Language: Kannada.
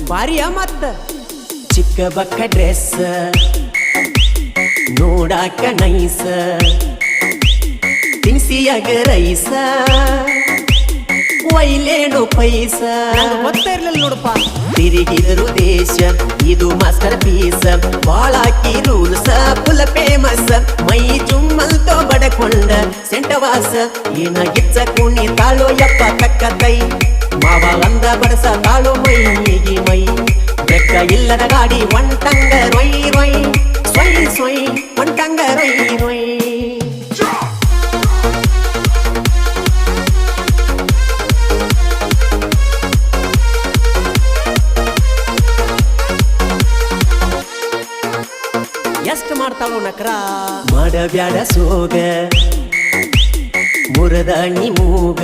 ಬಾರಿಯ ಮತ್ತ ಚಿಕ್ಕ ಬಕ್ಕ ಡ್ರೆಸ್ ನೋಡಾಕ ನೈಸ ತಿನ್ಸಿಯಾಗ ರೈಸ ಒಯ್ಲೇಣು ಪೈಸ ಗೊತ್ತೇ ಇರ್ಲಿಲ್ಲ ನೋಡಪ್ಪ. ತಿರುಗಿದರು ದೇಶ ಇದು ಮಾಸ್ಟರ್ ಪೀಸ್ ಬಾಳಾಕಿ ರೂಲ್ಸ್ ಫುಲ್ ಫೇಮಸ್ ಮೈ ಜುಮ್ಮಲ್ತೋ ಬಡಕೊಂಡ ಸೆಂಟವಾಸ ಏನ ಗಿಚ್ಚ ಕುಣಿ ತಾಳೋ ಯಪ್ಪ ಕಕ್ಕತೈ ಮಾವ ಅಂದ ಬಡಸ ತಾಳು ಮೈಗಿ ಮೈ ಬೆಕ್ಕ ಇಲ್ಲದ ಗಾಡಿ ಒಂಟಂಗ ರೊಯ್ ರೊಯ್ ಸೊಯ್ ಸೊಯ್ ಒಂಟಂಗ ರೊಯ್ ರೊಯ್ ಎಷ್ಟು ಮಾಡ್ತಾಳೋ ನಕ್ರ ಮಾಡಬ್ಯಾಡ ಸೋಗ ಮುರದಣಿ ಮೂಗ